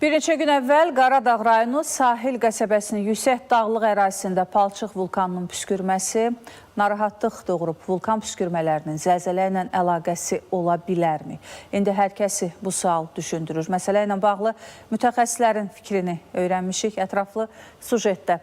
Bir neçə gün əvvəl Qaradağ rayonu Sahil qəsəbəsinin yüksək dağlıq ərazisində palçıq vulkanının püskürməsi narahatlıq doğurub. Vulkan püskürmələrinin zəlzələ ilə əlaqəsi ola bilərmi? İndi hər kəsi bu sual düşündürür. Məsələ ilə bağlı mütəxəssislərin fikrini öyrənmişik. Ətraflı sujetdə.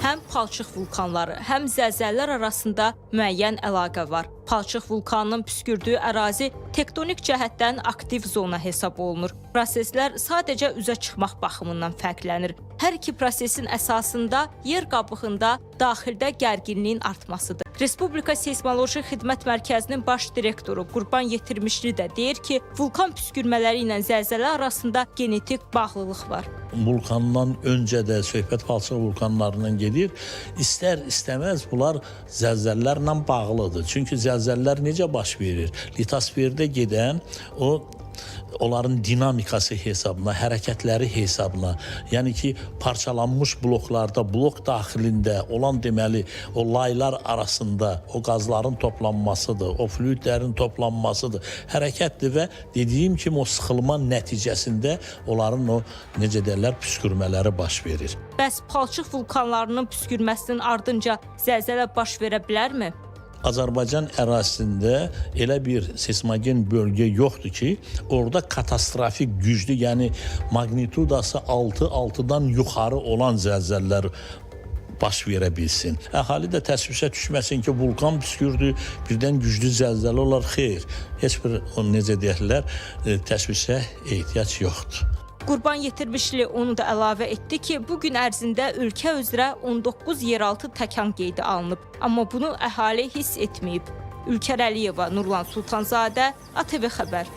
Həm palçıq vulkanları, həm zəlzələlər arasında müəyyən əlaqə var. Palçıq vulkanının püskürdüyü ərazi tektonik cəhətdən aktiv zona hesab olunur. Proseslər sadəcə üzə çıxmaq baxımından fərqlənir. Hər iki prosesin əsasında yer qabığında daxildə gərginliyin artmasıdır. Respublika Seysmoloji Xidmət Mərkəzinin baş direktoru Qurban Yetirmişli də deyir ki, vulkan püskürmələri ilə zəlzələ arasında genetik bağlılıq var. Vulkandan öncə də söhbət palçıq vulkanlarından gedir. İstər-istəməz bunlar zəlzələlərlə bağlıdır. Çünki zəlzələlər necə baş verir? Litosferdə gedən onların dinamikası hesabına, hərəkətləri hesabına, yəni ki, parçalanmış bloklarda, blok daxilində olan deməli, o laylar arasında o qazların toplanmasıdır, o fluidlərin toplanmasıdır, hərəkətdir və dediyim kimi o sıxılma nəticəsində onların o, necə deyirlər, püskürmələri baş verir. Bəs palçıq vulkanlarının püskürməsinin ardınca zəlzələ baş verə bilərmi? Azərbaycan ərazisində elə bir seismogen bölgə yoxdur ki, orada katastrofik güclü, yəni magnitudası 6-6-dan yuxarı olan zəlzələlər baş verə bilsin. Əhali də təşvişə düşməsin ki, vulkan püskürdü, birdən güclü zəlzələ olar. Xeyr, heç bir, necə deyirlər, təşvişə ehtiyac yoxdur. Qurban Yetirmişli onu da əlavə etdi ki, bugün ərzində ölkə üzrə 19 yeraltı təkan qeydi alınıb. Amma bunu əhali hiss etməyib. Ülkər Əliyeva, Nurlan Sultanzadə, ATV Xəbər.